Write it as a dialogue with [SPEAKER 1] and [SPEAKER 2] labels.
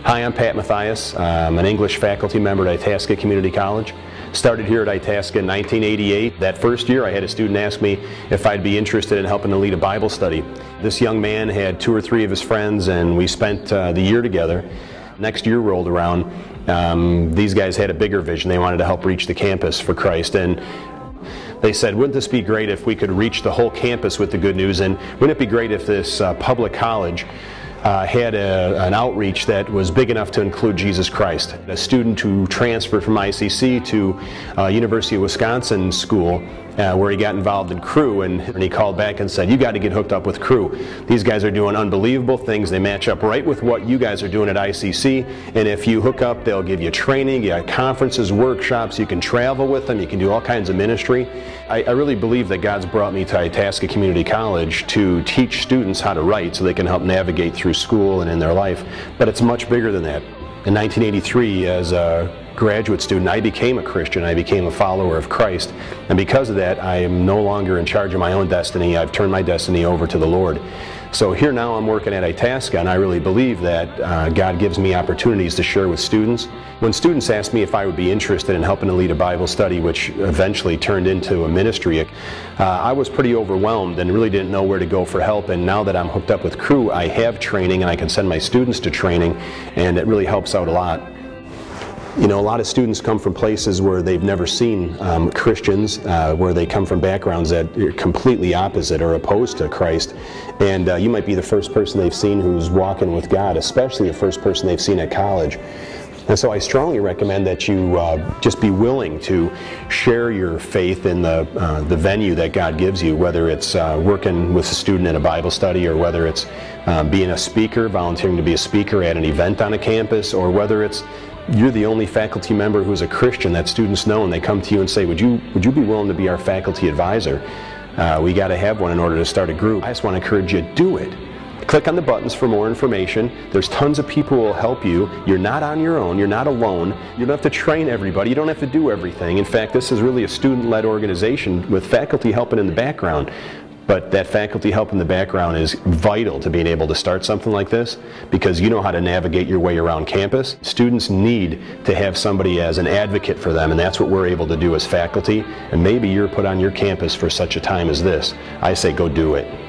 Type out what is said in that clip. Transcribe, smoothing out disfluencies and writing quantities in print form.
[SPEAKER 1] Hi, I'm Pat Mathias. I'm an English faculty member at Itasca Community College. Started here at Itasca in 1988. That first year I had a student ask me if I'd be interested in helping to lead a Bible study. This young man had 2 or 3 of his friends and we spent the year together. Next year rolled around. These guys had a bigger vision. They wanted to help reach the campus for Christ. And they said, wouldn't this be great if we could reach the whole campus with the good news, and wouldn't it be great if this public college had an outreach that was big enough to include Jesus Christ. A student who transferred from ICC to University of Wisconsin School where he got involved in Cru, and he called back and said, you got to get hooked up with Cru. These guys are doing unbelievable things. They match up right with what you guys are doing at ICC, and if you hook up, they'll give you training, you got conferences, workshops, you can travel with them, you can do all kinds of ministry. I really believe that God's brought me to Itasca Community College to teach students how to write so they can help navigate through school and in their life, but it's much bigger than that. In 1983, as a graduate student, I became a Christian. I became a follower of Christ, and because of that, I am no longer in charge of my own destiny. I've turned my destiny over to the Lord. So here now I'm working at Itasca, and I really believe that God gives me opportunities to share with students. When students asked me if I would be interested in helping to lead a Bible study, which eventually turned into a ministry, I was pretty overwhelmed and really didn't know where to go for help. And now that I'm hooked up with Cru, I have training and I can send my students to training, and it really helps out a lot. You know, a lot of students come from places where they've never seen Christians, where they come from backgrounds that are completely opposite or opposed to Christ. And you might be the first person they've seen who's walking with God, especially the first person they've seen at college. And so I strongly recommend that you just be willing to share your faith in the venue that God gives you, whether it's working with a student in a Bible study, or whether it's being a speaker, volunteering to be a speaker at an event on a campus, or whether it's you're the only faculty member who's a Christian that students know, and they come to you and say, would you be willing to be our faculty advisor? We got to have one in order to start a group. I just want to encourage you, do it. Click on the buttons for more information. There's tons of people who will help you. You're not on your own. You're not alone. You don't have to train everybody. You don't have to do everything. In fact, this is really a student-led organization with faculty helping in the background. But that faculty help in the background is vital to being able to start something like this, because you know how to navigate your way around campus. Students need to have somebody as an advocate for them, and that's what we're able to do as faculty. And maybe you're put on your campus for such a time as this. I say go do it.